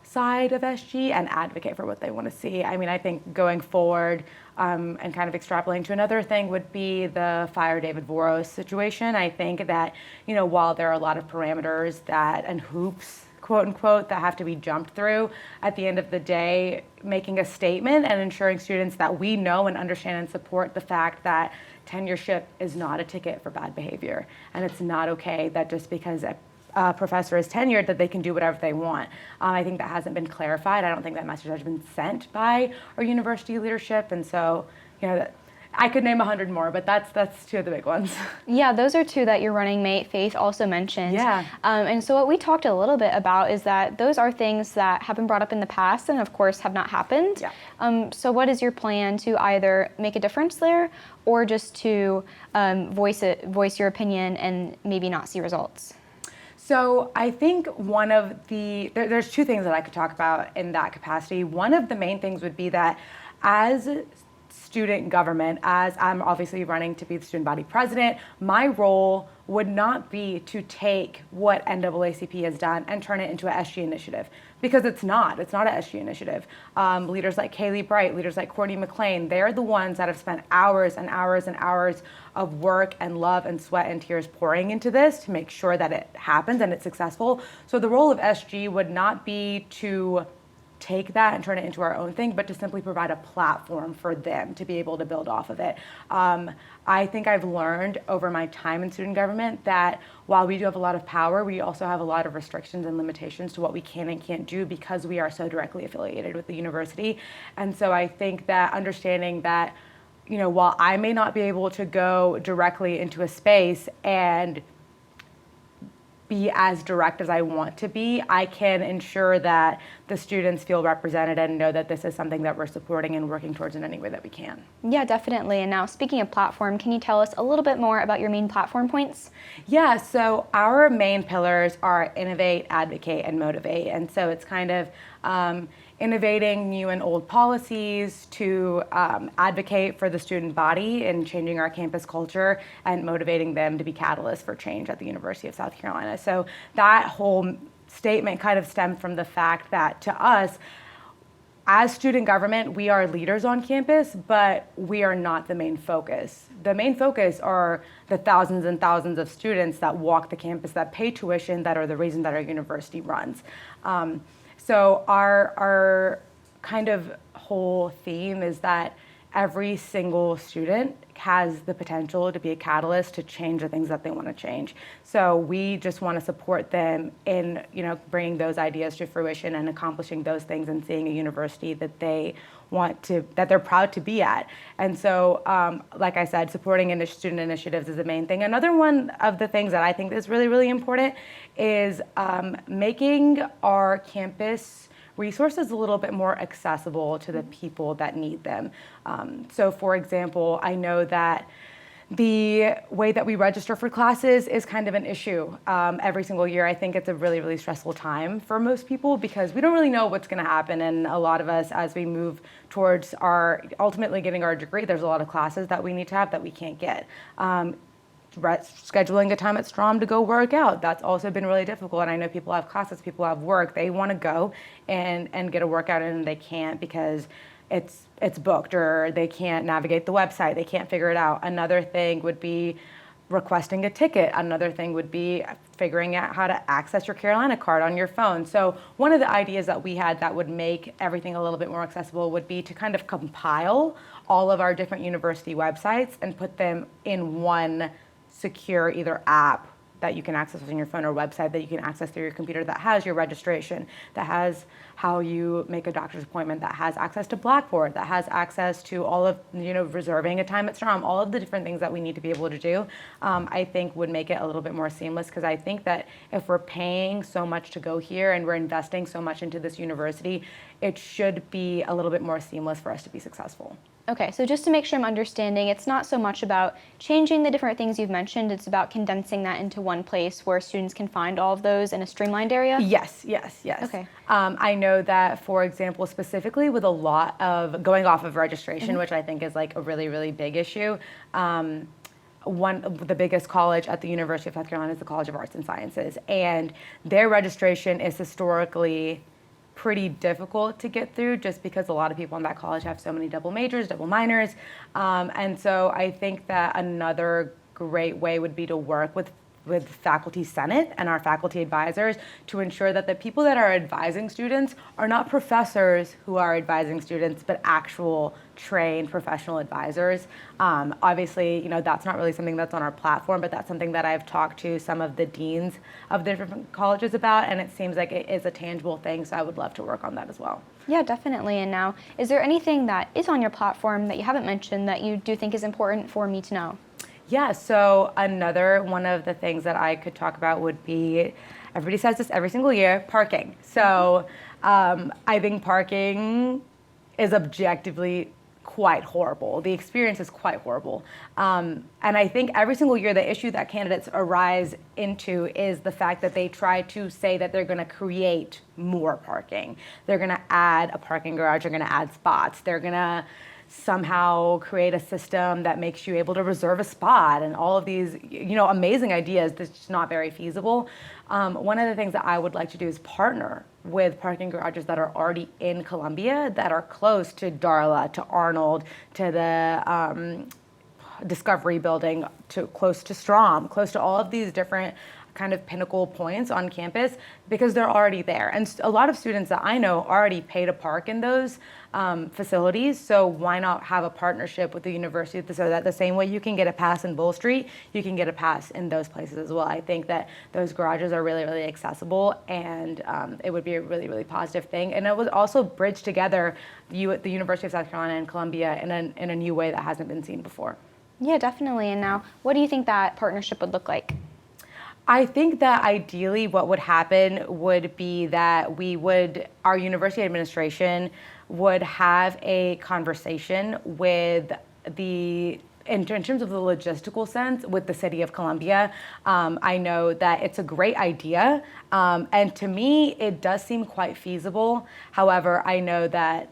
side of SG and advocate for what they want to see. I mean, I think going forward and kind of extrapolating to another thing would be the Fire David Voros situation. I think that, while there are a lot of parameters and hoops, quote unquote, that have to be jumped through, at the end of the day, making a statement and ensuring students that we know and understand and support the fact that tenureship is not a ticket for bad behavior. And it's not okay that just because a professor is tenured that they can do whatever they want. I think that hasn't been clarified. I don't think that message has been sent by our university leadership. And so, I could name 100 more, but that's two of the big ones. Yeah, those are two that your running mate, Faith, also mentioned. Yeah. And so what we talked a little bit about is that those are things that have been brought up in the past and, of course, have not happened. Yeah. So what is your plan to either make a difference there or just to voice your opinion and maybe not see results? So I think there's two things that I could talk about in that capacity. One of the main things would be that as student government, as I'm obviously running to be the student body president, my role would not be to take what NAACP has done and turn it into an SG initiative, because it's not an SG initiative. Leaders like Kaylee Bright, leaders like Courtney McLean, they're the ones that have spent hours and hours and hours of work and love and sweat and tears pouring into this to make sure that it happens and it's successful. So the role of SG would not be to take that and turn it into our own thing, but to simply provide a platform for them to be able to build off of it. I think I've learned over my time in student government that while we do have a lot of power, we also have a lot of restrictions and limitations to what we can and can't do because we are so directly affiliated with the university. And so I think that understanding that, while I may not be able to go directly into a space and be as direct as I want to be, I can ensure that the students feel represented and know that this is something that we're supporting and working towards in any way that we can. Yeah, definitely. And now, speaking of platform, can you tell us a little bit more about your main platform points? Yeah, so our main pillars are innovate, advocate, and motivate. And so it's kind of innovating new and old policies to advocate for the student body and changing our campus culture and motivating them to be catalysts for change at the University of South Carolina. So that whole statement kind of stemmed from the fact that to us, as student government, we are leaders on campus, but we are not the main focus. The main focus are the thousands and thousands of students that walk the campus, that pay tuition, that are the reason that our university runs. So our kind of whole theme is that every single student has the potential to be a catalyst to change the things that they want to change. So we just want to support them in, bringing those ideas to fruition and accomplishing those things and seeing a university that they that they're proud to be at. And so, like I said, supporting student initiatives is the main thing. Another one of the things that I think is really, really important is making our campus resources a little bit more accessible to the people that need them. So for example, I know that the way that we register for classes is kind of an issue every single year. I think it's a really, really stressful time for most people because we don't really know what's going to happen. And a lot of us, as we move towards ultimately getting our degree, there's a lot of classes that we need to have that we can't get. Scheduling a time at Strom to go work out, that's also been really difficult. And I know people have classes, people have work, they want to go and get a workout in and they can't because it's booked or they can't navigate the website, they can't figure it out. Another thing would be requesting a ticket. Another thing would be figuring out how to access your Carolina card on your phone. So one of the ideas that we had that would make everything a little bit more accessible would be to kind of compile all of our different university websites and put them in one secure either app that you can access on your phone or website that you can access through your computer that has your registration, that has how you make a doctor's appointment, that has access to Blackboard, that has access to all of, reserving a time at Strom, all of the different things that we need to be able to do, I think would make it a little bit more seamless because I think that if we're paying so much to go here and we're investing so much into this university, it should be a little bit more seamless for us to be successful. Okay, so just to make sure I'm understanding, it's not so much about changing the different things you've mentioned, it's about condensing that into one place where students can find all of those in a streamlined area? Yes. Okay. I know that, for example, specifically with a lot of going off of registration, which I think is like a really, really big issue, the biggest college at the University of South Carolina is the College of Arts and Sciences, and their registration is historically pretty difficult to get through just because a lot of people in that college have so many double majors, double minors. And so I think that another great way would be to work with Faculty Senate and our faculty advisors to ensure that the people that are advising students are not professors who are advising students, but actual trained professional advisors. Obviously, that's not really something that's on our platform, but that's something that I've talked to some of the deans of the different colleges about, and it seems like it is a tangible thing, so I would love to work on that as well. Yeah, definitely. And now, is there anything that is on your platform that you haven't mentioned that you do think is important for me to know? Yeah, so another one of the things that I could talk about would be, everybody says this every single year, parking. So I think parking is objectively quite horrible. The experience is quite horrible. And I think every single year the issue that candidates arise into is the fact that they try to say that they're going to create more parking. They're going to add a parking garage, they're going to add spots, they're going to somehow create a system that makes you able to reserve a spot and all of these, amazing ideas that's just not very feasible. One of the things that I would like to do is partner with parking garages that are already in Columbia, that are close to Darla, to Arnold, to the Discovery Building, close to Strom, close to all of these different kind of pinnacle points on campus, because they're already there. And a lot of students that I know already pay to park in those facilities, so why not have a partnership with the university so that the same way you can get a pass in Bull Street, you can get a pass in those places as well. I think that those garages are really, really accessible, and it would be a really, really positive thing. And it would also bridge together you at the University of South Carolina and Columbia in a new way that hasn't been seen before. Yeah, definitely. And now, what do you think that partnership would look like? I think that ideally what would happen would be that our university administration would have a conversation with in terms of the logistical sense, with the city of Columbia. I know that it's a great idea, and to me, it does seem quite feasible. However, I know that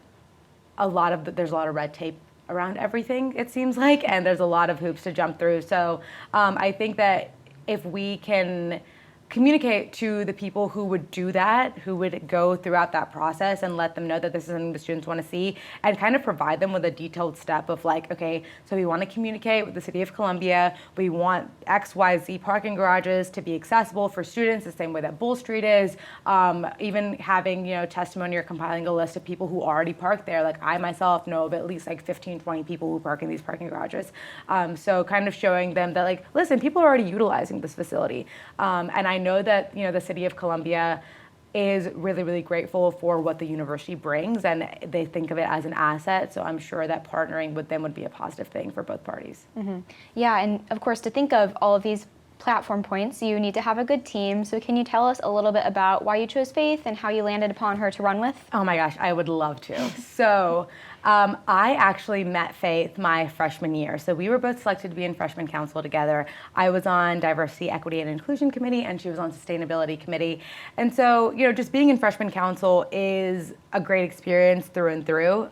there's a lot of red tape around everything, it seems like, and there's a lot of hoops to jump through. So I think that if we can communicate to the people who would do that, who would go throughout that process, and let them know that this is something the students want to see, and kind of provide them with a detailed step of like, okay, so we want to communicate with the city of Columbia, we want XYZ parking garages to be accessible for students the same way that Bull Street is, even having, testimony or compiling a list of people who already park there. Like, I myself know of at least like 15, 20 people who park in these parking garages. So kind of showing them that, like, listen, people are already utilizing this facility. And I know that, the city of Columbia is really, really grateful for what the university brings, and they think of it as an asset. So I'm sure that partnering with them would be a positive thing for both parties. Mm-hmm. Yeah, and of course, to think of all of these platform points, you need to have a good team. So can you tell us a little bit about why you chose Faith and how you landed upon her to run with? Oh my gosh, I would love to. So I actually met Faith my freshman year. So we were both selected to be in freshman council together. I was on Diversity, Equity, and Inclusion Committee, and she was on Sustainability Committee. And so, just being in freshman council is a great experience through and through.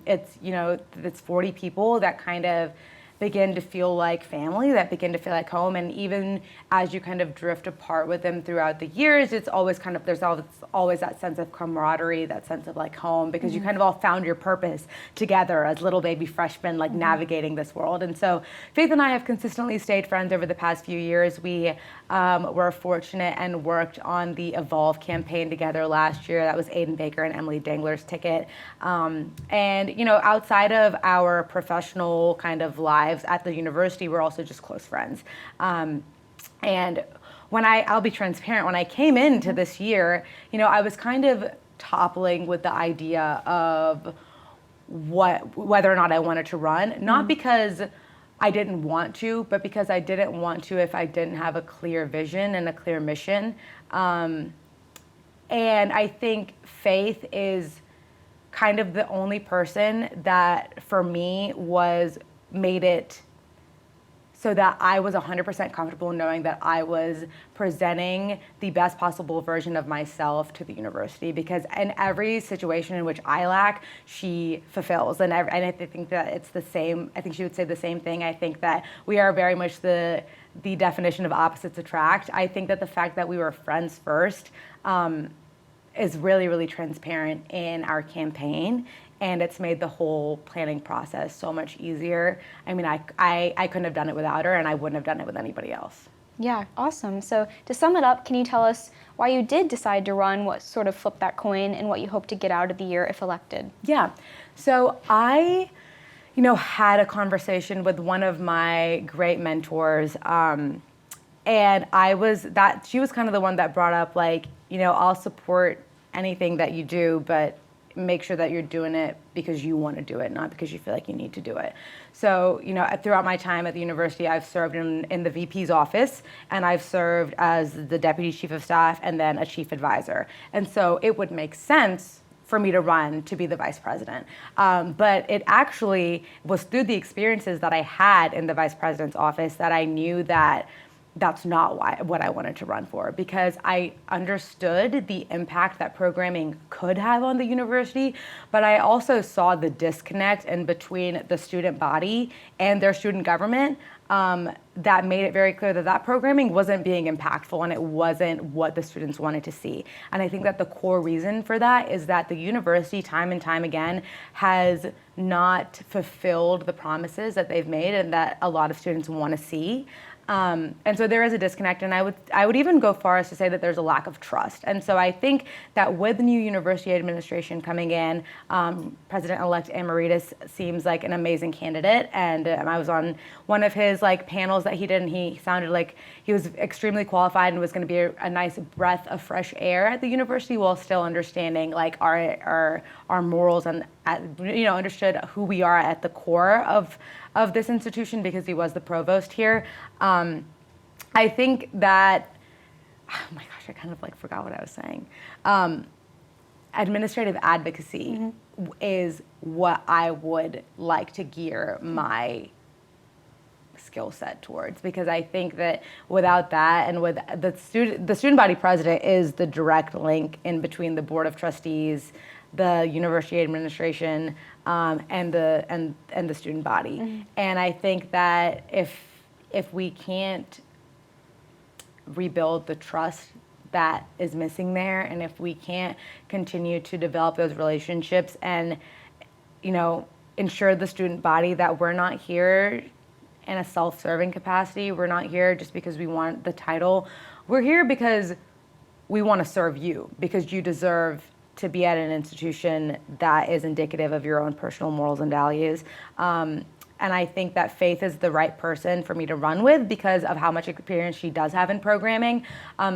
It's 40 people that kind of begin to feel like family, that begin to feel like home. And even as you kind of drift apart with them throughout the years, it's always there's always that sense of camaraderie, that sense of like home, because you kind of all found your purpose together as little baby freshmen, like navigating this world. And so Faith and I have consistently stayed friends over the past few years. We were fortunate and worked on the Evolve campaign together last year. That was Aiden Baker and Emily Dangler's ticket. And outside of our professional kind of lives at the university, we're also just close friends. And when I'll be transparent, when I came into this year, I was kind of toppling with the idea of whether or not I wanted to run, not because I didn't want to, but because I didn't want to if I didn't have a clear vision and a clear mission. And I think Faith is kind of the only person that, for me, made it so that I was 100% comfortable knowing that I was presenting the best possible version of myself to the university, because in every situation in which I lack, she fulfills. And I think that it's the same. I think she would say the same thing. I think that we are very much the definition of opposites attract. I think that the fact that we were friends first is really, really transparent in our campaign. And it's made the whole planning process so much easier. I mean, I couldn't have done it without her, and I wouldn't have done it with anybody else. Yeah, awesome. So to sum it up, can you tell us why you did decide to run, what sort of flipped that coin, and what you hope to get out of the year if elected? Yeah. So I, had a conversation with one of my great mentors, and she was kind of the one that brought up, like, I'll support anything that you do, but make sure that you're doing it because you want to do it, not because you feel like you need to do it. So, throughout my time at the university, I've served in the VP's office, and I've served as the deputy chief of staff and then a chief advisor. And so it would make sense for me to run to be the vice president. But it actually was through the experiences that I had in the vice president's office that I knew that that's not what I wanted to run for, because I understood the impact that programming could have on the university, but I also saw the disconnect in between the student body and their student government that made it very clear that that programming wasn't being impactful and it wasn't what the students wanted to see. And I think that the core reason for that is that the university time and time again has not fulfilled the promises that they've made and that a lot of students want to see. And so there is a disconnect, and I would even go far as to say that there's a lack of trust. And so I think that with the new university administration coming in, President-elect Emeritus seems like an amazing candidate. And I was on one of his panels that he did, and he sounded like he was extremely qualified and was going to be a nice breath of fresh air at the university, while still understanding our morals and understood who we are at the core of this institution, because he was the provost here. I think that, oh my gosh, I kind of forgot what I was saying. Administrative advocacy is what I would like to gear my skill set towards, because I think that without that, and with the student body president is the direct link in between the board of trustees, the university administration, and the student body. And I think that if we can't rebuild the trust that is missing there, and if we can't continue to develop those relationships and ensure the student body that we're not here in a self-serving capacity, we're not here just because we want the title, we're here because we want to serve you, because you deserve to be at an institution that is indicative of your own personal morals and values. And I think that Faith is the right person for me to run with because of how much experience she does have in programming.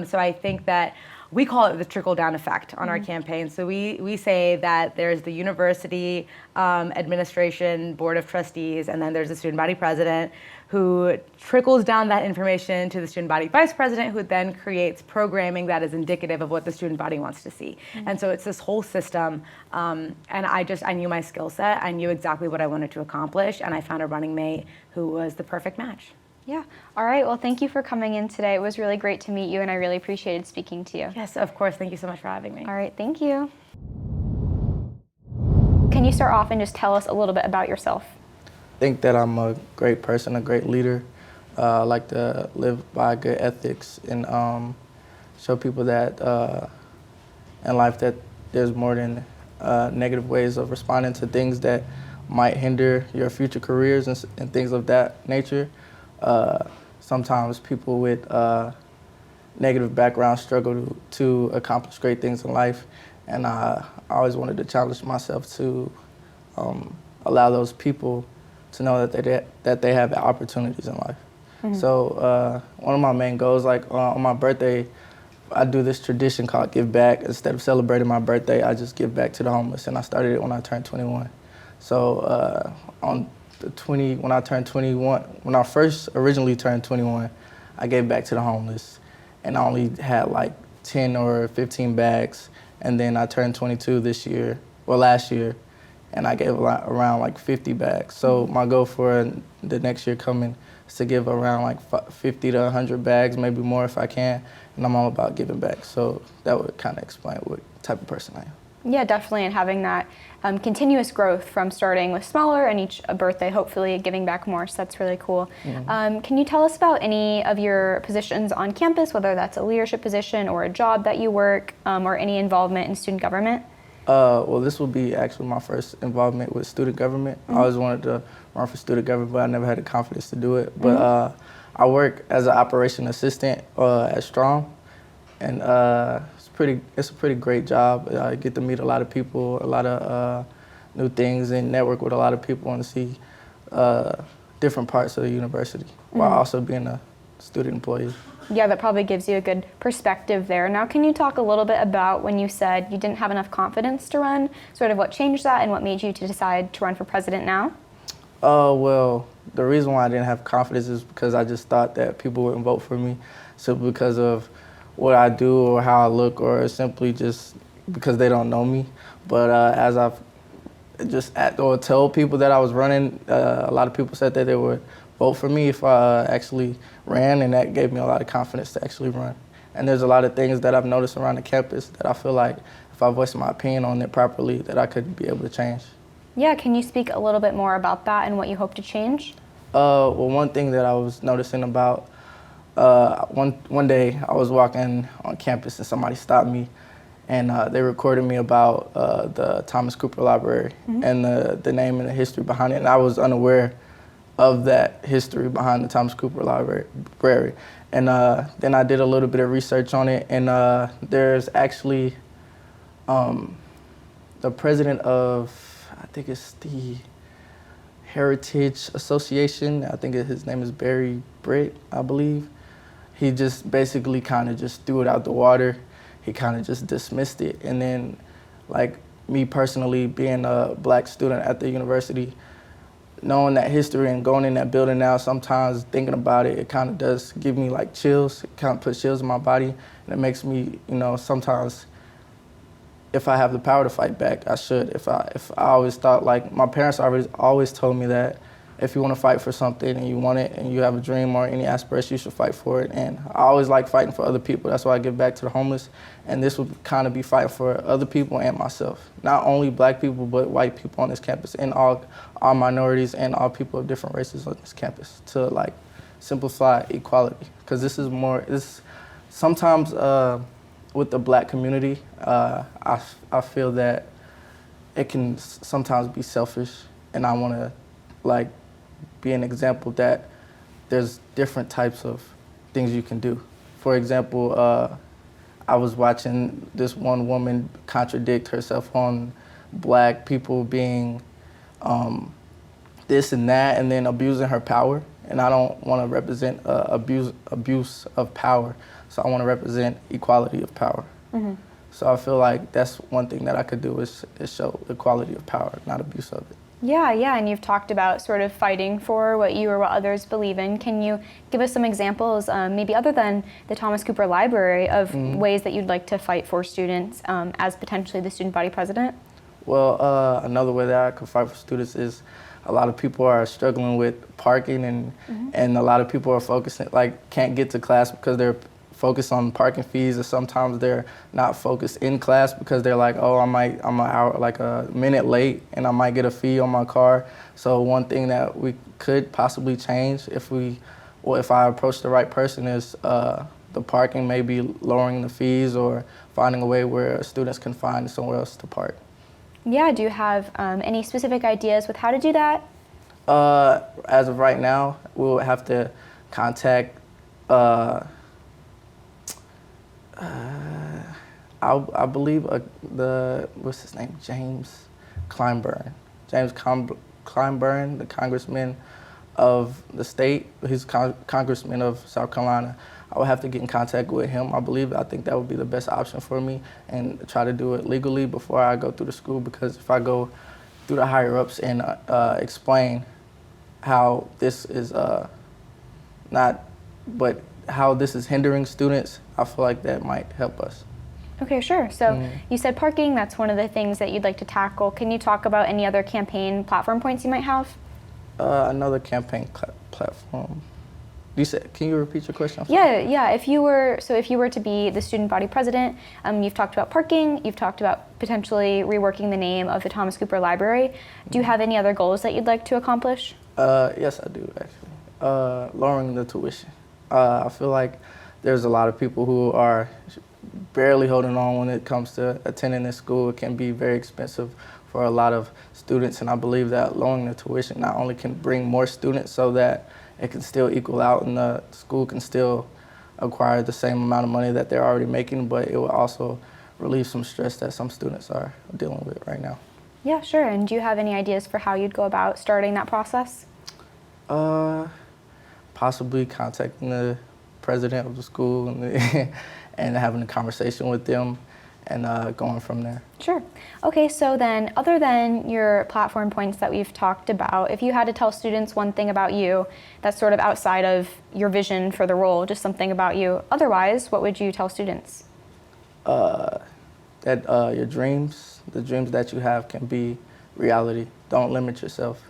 So I think that we call it the trickle-down effect on our campaign. So we say that there's the university administration, board of trustees, and then there's the student body president who trickles down that information to the student body vice president, who then creates programming that is indicative of what the student body wants to see. And so it's this whole system. And I knew my skill set. I knew exactly what I wanted to accomplish. And I found a running mate who was the perfect match. Yeah. All right. Well, thank you for coming in today. It was really great to meet you, and I really appreciated speaking to you. Yes, of course. Thank you so much for having me. All right. Thank you. Can you start off and just tell us a little bit about yourself? I think that I'm a great person, a great leader. I like to live by good ethics and show people that in life that there's more than negative ways of responding to things that might hinder your future careers and things of that nature. Sometimes people with negative backgrounds struggle to accomplish great things in life, and I always wanted to challenge myself to allow those people to know that they have opportunities in life. So one of my main goals, on my birthday, I do this tradition called Give Back. Instead of celebrating my birthday, I just give back to the homeless, and I started it when I turned 21. So when I turned 21, when I first originally turned 21, I gave back to the homeless, and I only had 10 or 15 bags, and then I turned 22 last year, and I gave around 50 bags. So my goal for the next year coming is to give around 50 to 100 bags, maybe more if I can, and I'm all about giving back. So that would kind of explain what type of person I am. Yeah, definitely, and having that continuous growth from starting with smaller and each birthday, hopefully giving back more, so that's really cool. Can you tell us about any of your positions on campus, whether that's a leadership position or a job that you work, or any involvement in student government? Well, this will be actually my first involvement with student government. I always wanted to run for student government, but I never had the confidence to do it. But I work as an operation assistant at Strong, and it's a pretty great job. I get to meet a lot of people, a lot of new things, and network with a lot of people and see different parts of the university while also being a student employee. Yeah, that probably gives you a good perspective there. Now, can you talk a little bit about when you said you didn't have enough confidence to run, sort of what changed that and what made you to decide to run for president now? Well, the reason why I didn't have confidence is because I just thought that people wouldn't vote for me simply because of what I do or how I look, or simply just because they don't know me. But as I've just told people that I was running, a lot of people said that they would vote for me if I actually ran, and that gave me a lot of confidence to actually run. And there's a lot of things that I've noticed around the campus that I feel like if I voice my opinion on it properly, that I could be able to change. Yeah, can you speak a little bit more about that and what you hope to change? Well, one thing that I was noticing about, one day I was walking on campus and somebody stopped me, and they recorded me about the Thomas Cooper Library and the name and the history behind it. And I was unaware of that history behind the Thomas Cooper Library. And then I did a little bit of research on it, and there's actually the president of, I think it's the Heritage Association. I think his name is Barry Britt, I believe. He just basically kind of just threw it out the water. He kind of just dismissed it. And then, like me personally, being a black student at the university, knowing that history and going in that building now, sometimes thinking about it, it kind of does give me like chills. It kind of puts chills in my body, and it makes me, sometimes if I have the power to fight back, I should. If I always thought, like, my parents always told me that if you want to fight for something and you want it and you have a dream or any aspiration, you should fight for it. And I always like fighting for other people. That's why I give back to the homeless. And this would kind of be fighting for other people and myself. Not only black people, but white people on this campus, and all minorities and all people of different races on this campus, to like simplify equality. Because sometimes with the black community, I feel that it can sometimes be selfish, and I want to like be an example that there's different types of things you can do. For example, I was watching this one woman contradict herself on black people being this and that, and then abusing her power. And I don't want to represent abuse of power, so I want to represent equality of power. Mm-hmm. So I feel like that's one thing that I could do is show equality of power, not abuse of it. Yeah, and you've talked about sort of fighting for what you or what others believe in. Can you give us some examples, maybe other than the Thomas Cooper Library, of ways that you'd like to fight for students as potentially the student body president? Well, another way that I could fight for students is a lot of people are struggling with parking, and a lot of people are focusing, like, can't get to class because they're focused on parking fees, or sometimes they're not focused in class because they're like, oh, I'm an hour, like a minute late, and I might get a fee on my car. So one thing that we could possibly change if I approach the right person is the parking, maybe lowering the fees or finding a way where students can find somewhere else to park. Yeah, do you have any specific ideas with how to do that? As of right now, we'll have to contact I believe what's his name? James Clyburn, the congressman of the state. He's congressman of South Carolina. I would have to get in contact with him. I think that would be the best option for me, and try to do it legally before I go through the school, because if I go through the higher ups and explain how this is how this is hindering students, I feel like that might help us. Okay, sure. So you said parking, that's one of the things that you'd like to tackle. Can you talk about any other campaign platform points you might have? Another campaign platform. Can you repeat your question? Yeah. If you were to be the student body president, you've talked about parking, you've talked about potentially reworking the name of the Thomas Cooper Library. Do you have any other goals that you'd like to accomplish? Yes, I do, actually. Lowering the tuition. I feel like there's a lot of people who are barely holding on when it comes to attending this school. It can be very expensive for a lot of students, and I believe that lowering the tuition not only can bring more students so that it can still equal out and the school can still acquire the same amount of money that they're already making, but it will also relieve some stress that some students are dealing with right now. Yeah, sure. And do you have any ideas for how you'd go about starting that process? Possibly contacting the president of the school and having a conversation with them, and going from there. Sure. Okay, so then other than your platform points that we've talked about, if you had to tell students one thing about you that's sort of outside of your vision for the role, just something about you otherwise, what would you tell students? That your dreams, the dreams that you have, can be reality. Don't limit yourself.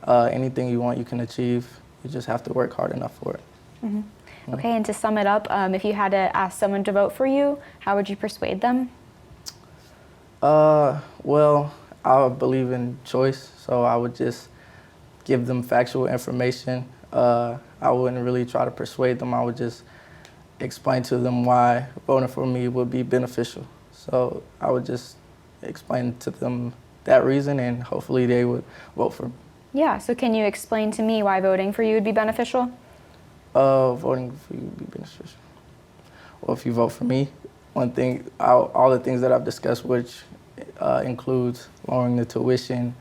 Anything you want, you can achieve. You just have to work hard enough for it. Okay, and to sum it up, if you had to ask someone to vote for you, how would you persuade them? Well, I believe in choice, so I would just give them factual information. I wouldn't really try to persuade them. I would just explain to them why voting for me would be beneficial. So I would just explain to them that reason, and hopefully they would vote for me. Yeah, so can you explain to me why voting for you would be beneficial? Voting for you would be beneficial. Well, if you vote for me, one thing, all the things that I've discussed, which includes lowering the tuition,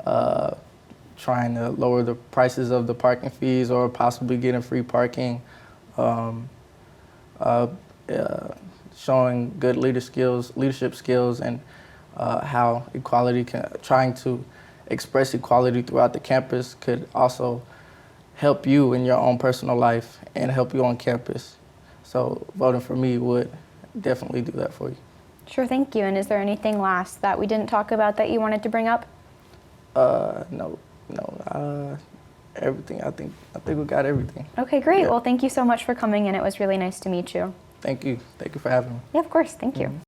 trying to lower the prices of the parking fees or possibly getting free parking, showing good leadership skills, and how trying to express equality throughout the campus could also help you in your own personal life and help you on campus. So voting for me would definitely do that for you. Sure, thank you. And is there anything last that we didn't talk about that you wanted to bring up? No. Everything. I think we got everything. Okay, great. Yeah. Well, thank you so much for coming in. It was really nice to meet you. Thank you. Thank you for having me. Yeah, of course. Thank you.